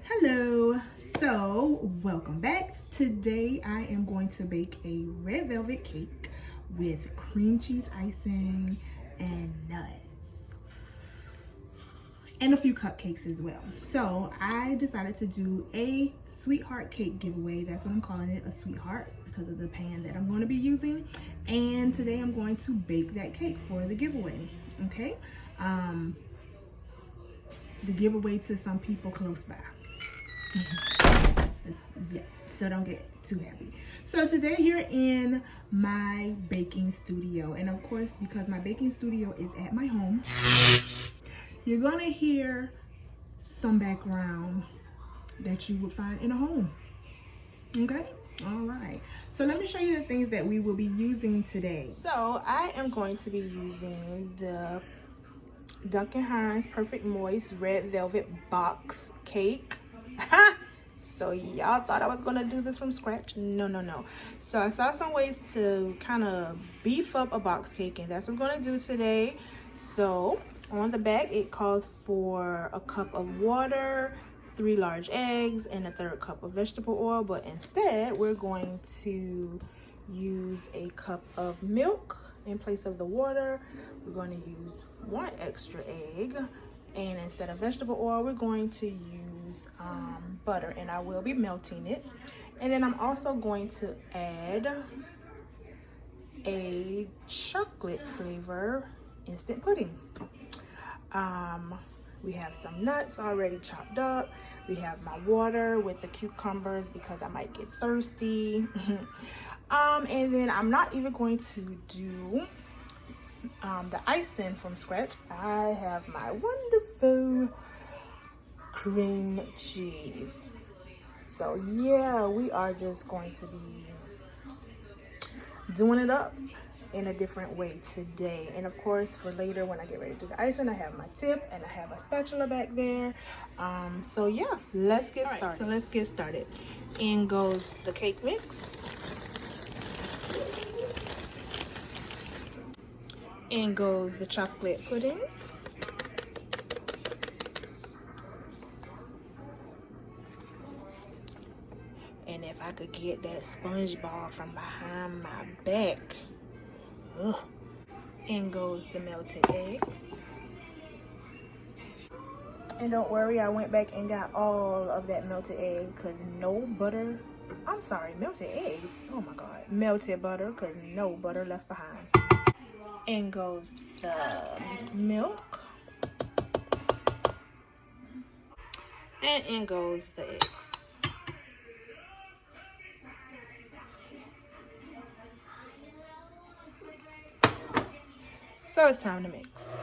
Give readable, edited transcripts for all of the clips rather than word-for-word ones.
Hello, so welcome back. Today I am going to bake a red velvet cake with cream cheese icing and nuts and a few cupcakes as well. So I decided to do a sweetheart cake giveaway. That's what I'm calling it, a sweetheart, because of the pan that I'm going to be using. And today I'm going to bake that cake for the giveaway. Okay, the giveaway to some people close by. Yeah, so don't get too happy. So today you're in my baking studio, and of course, because my baking studio is at my home, you're gonna hear some background that you would find in a home. Okay, all right, so let me show you the things that we will be using today. So I am going to be using the Duncan Hines Perfect Moist Red Velvet Box Cake. So y'all thought I was gonna do this from scratch? No. So I saw some ways to kind of beef up a box cake, and that's what I'm gonna do today. So on the back it calls for a cup of water, 3 large eggs, and a 1/3 cup of vegetable oil, but instead we're going to use a cup of milk in place of the water. We're going to use 1 extra egg, and instead of vegetable oil we're going to use butter, and I will be melting it. And then I'm also going to add a chocolate flavor instant pudding. We have some nuts already chopped up. We have my water with the cucumbers because I might get thirsty. And then I'm not even going to do the icing from scratch. I have my wonderful cream cheese. So yeah, we are just going to be doing it up in a different way today. And of course, for later when I get ready to do the icing, I have my tip and I have a spatula back there. So yeah, let's get started. So let's get started. In goes the cake mix. In goes the chocolate pudding. And if I could get that sponge ball from behind my back. Ugh. In goes the melted eggs. And don't worry, I went back and got all of that melted egg because no butter. I'm sorry, melted eggs. Oh my God. Melted butter because no butter left behind. In goes the milk. And in goes the eggs. So it's time to mix.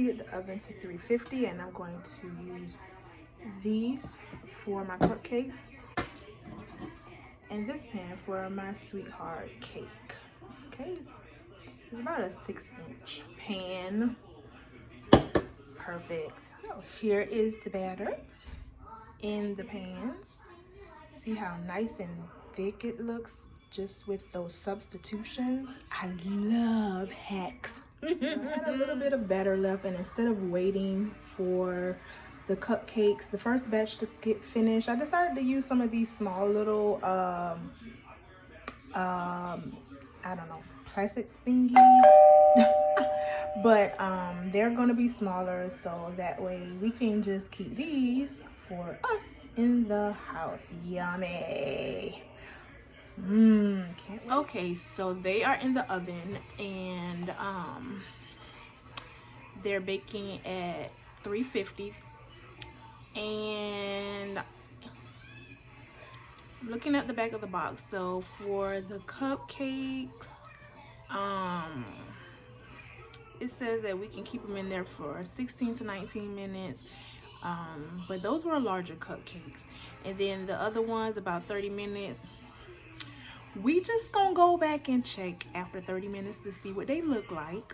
The oven to 350, and I'm going to use these for my cupcakes and this pan for my sweetheart cake. Okay, so it's about a 6-inch pan. Perfect. So here is the batter in the pans. See how nice and thick it looks just with those substitutions. I love hacks. I had a little bit of batter left, and instead of waiting for the cupcakes, the first batch to get finished, I decided to use some of these small little I don't know, plastic thingies. But they're gonna be smaller, so that way we can just keep these for us in the house. Yummy. Okay, so they are in the oven, and they're baking at 350, and I'm looking at the back of the box. So for the cupcakes, it says that we can keep them in there for 16 to 19 minutes, but those were larger cupcakes, and then the other ones about 30 minutes. We just gonna go back and check after 30 minutes to see what they look like.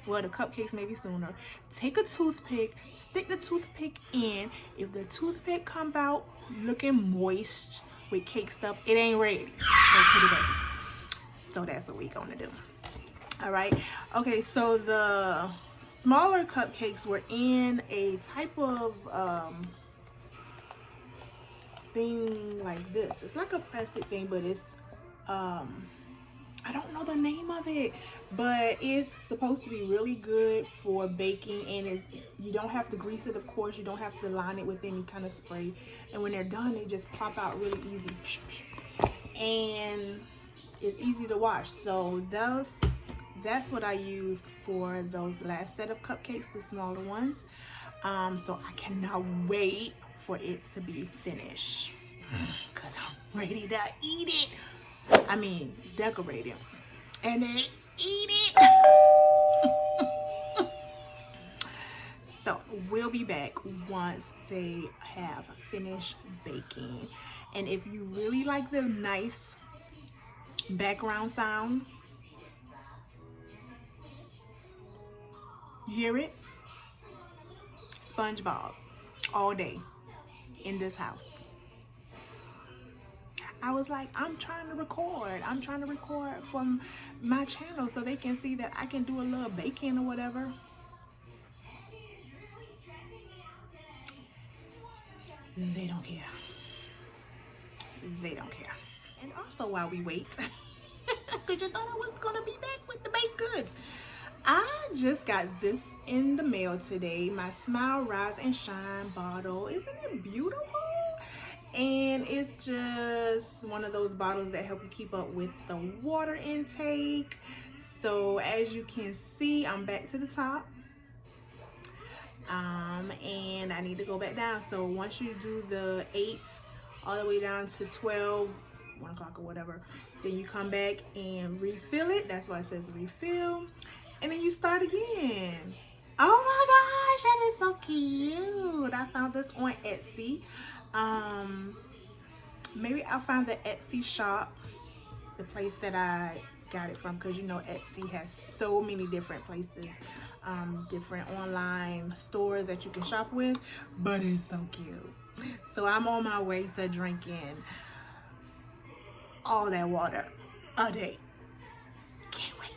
well, the cupcakes maybe sooner. Take a toothpick, stick the toothpick in. If the toothpick comes out looking moist with cake stuff, it ain't ready. So put it back. So that's what we're gonna do. All right. Okay, so the smaller cupcakes were in a type of thing like this. It's like a plastic thing, but it's I don't know the name of it, but it's supposed to be really good for baking, and you don't have to grease it, of course. You don't have to line it with any kind of spray, and when they're done, they just pop out really easy, and it's easy to wash. So that's what I used for those last set of cupcakes, the smaller ones. So I cannot wait for it to be finished, because I'm ready to eat it. I mean, decorate it and then eat it. So we'll be back once they have finished baking. And if you really like the nice background sound, you hear it? SpongeBob all day in this house. I was like, I'm trying to record from my channel so they can see that I can do a little baking or whatever. They don't care. They don't care. And also, while we wait, because you thought I was gonna be back with the baked goods, I just got this in the mail today. My Smile, Rise and Shine bottle. Isn't it beautiful? And it's just one of those bottles that help you keep up with the water intake. So as you can see, I'm back to the top. And I need to go back down. So once you do the 8 all the way down to 12, 1 o'clock or whatever, then you come back and refill it. That's why it says refill. And then you start again. Oh my gosh, that is so cute. I found this on Etsy. Maybe I'll find the Etsy shop, the place that I got it from, because you know Etsy has so many different places, different online stores that you can shop with, but it's so cute. So I'm on my way to drinking all that water a day. Can't wait.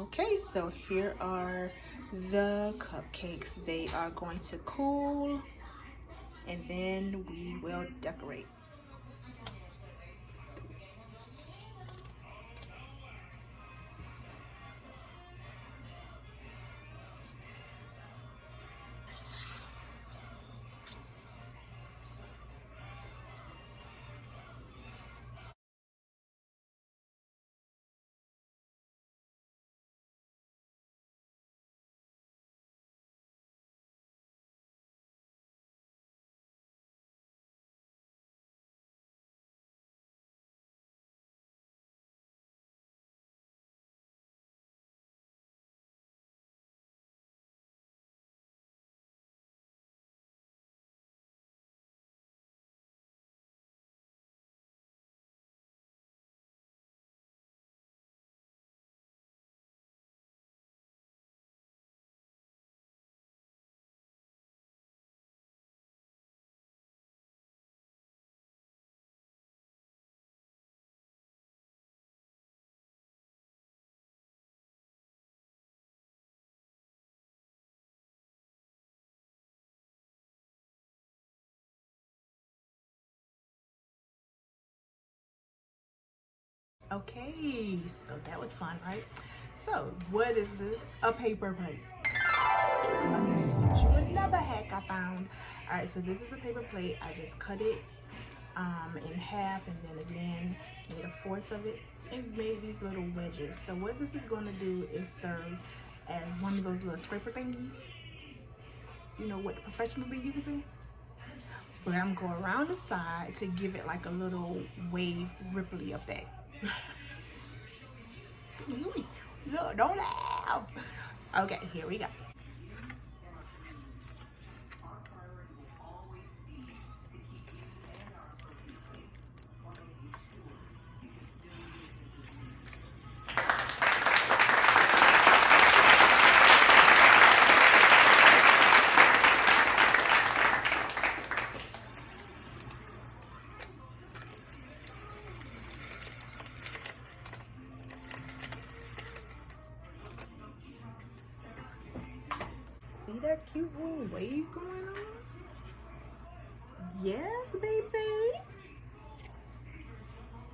Okay, so here are the cupcakes. They are going to cool and then we will decorate. Okay, so that was fun, right? So what is this? A paper plate. I'm gonna teach you another hack I found. All right, so this is a paper plate. I just cut it in half, and then again made a fourth of it and made these little wedges. So what this is going to do is serve as one of those little scraper thingies, you know, what the professionals be using. But I'm going to go around the side to give it like a little wave ripply effect. Look, don't laugh. Okay, here we go. See that cute little wave going on? Yes, baby.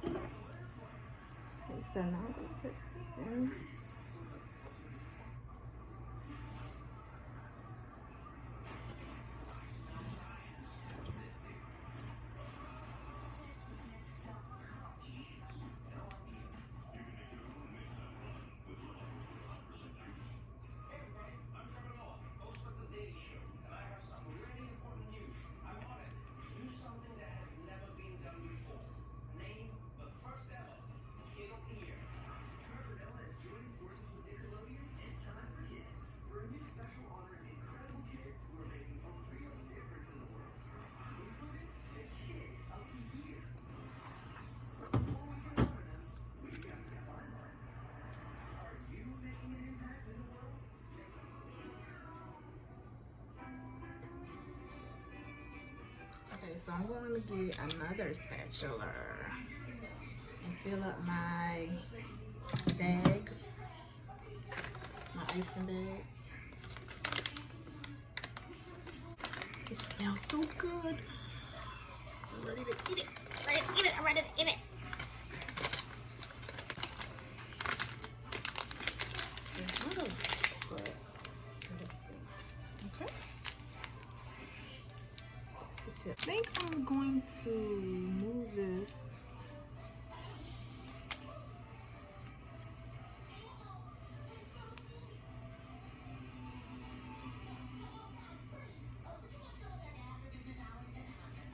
Okay, so now I'm gonna put this in. Okay, so I'm going to get another spatula and fill up my bag, my icing bag. It smells so good. I'm ready to eat it. I'm ready to eat it. Okay. I think I'm going to move this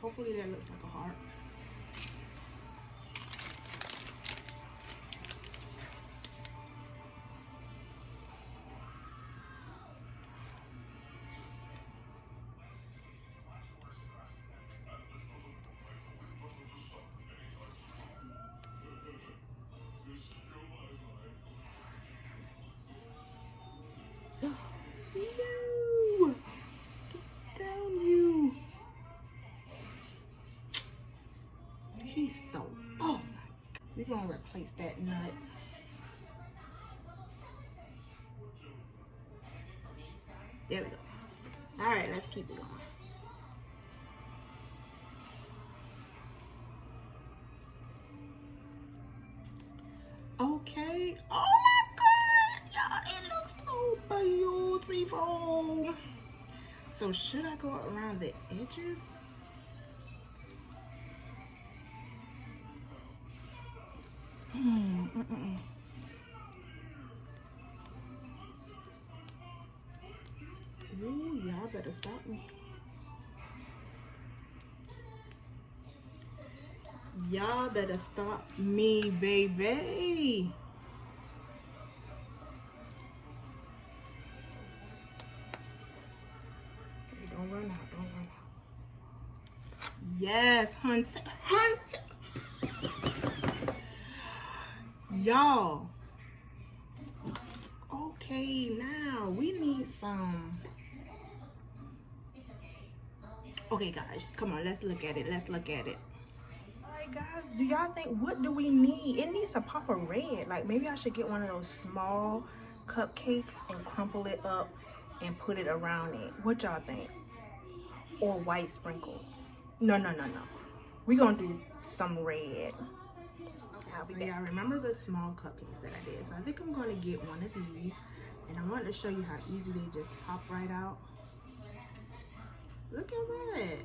hopefully that looks like a heart. No! Get down, you! He's so, oh my God. We're gonna replace that nut. There we go. All right, let's keep it going. Okay. Oh my God, y'all, it looks so beautiful. So should I go around the edges? Ooh, y'all better stop me. Y'all better stop me, baby. Don't run out, don't run out. Yes, Hunter, Hunter. Y'all. Okay, now we need some. Okay, guys, come on, let's look at it. Let's look at it. All right, guys, do y'all think, what do we need? It needs a pop of red. Like, maybe I should get one of those small cupcakes and crumple it up and put it around it. What y'all think? Or white sprinkles. No. We're gonna do some red. So y'all remember the small cupcakes that I did. So I think I'm gonna get one of these, and I wanted to show you how easy they just pop right out. Look at that.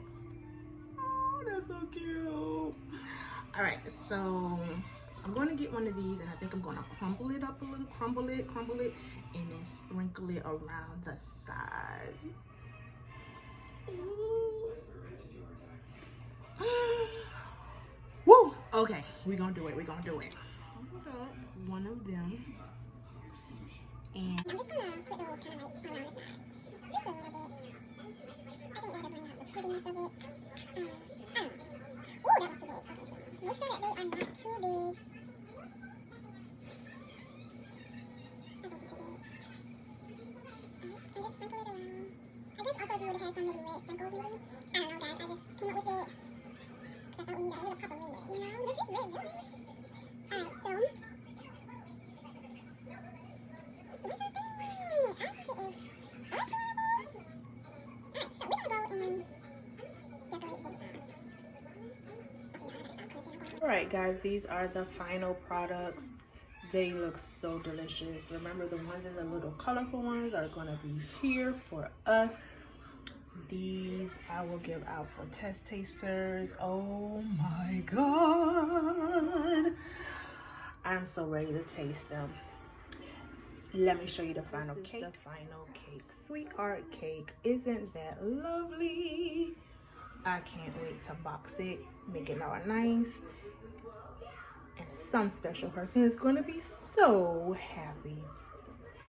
Oh, that's so cute. All right, so I'm gonna get one of these, and I think I'm gonna crumble it up a little, crumble it, and then sprinkle it around the sides. Woo! Okay, we're gonna do it. One of them. And I'm just gonna put those kind of like around the side. Just a little bit. I think that'll bring out the prettiness of it. I don't know. Ooh, that was too big. Okay, so make sure that they are not too big. I think it's too big. And just sprinkle it around. I guess also if you would have had some maybe red sprinkles even. I don't know, guys. I just came up with it. I thought we need a little pop of red, you know? This is red, really. Alright, so. What do you think? I think it is adorable. All right, guys, these are the final products. They look so delicious. Remember, the ones in the little colorful ones are gonna be here for us. These I will give out for test tasters. Oh my God. I'm so ready to taste them. Let me show you the final cake. The final cake. Sweetheart cake. Isn't that lovely? I can't wait to box it, make it all nice. And some special person is going to be so happy.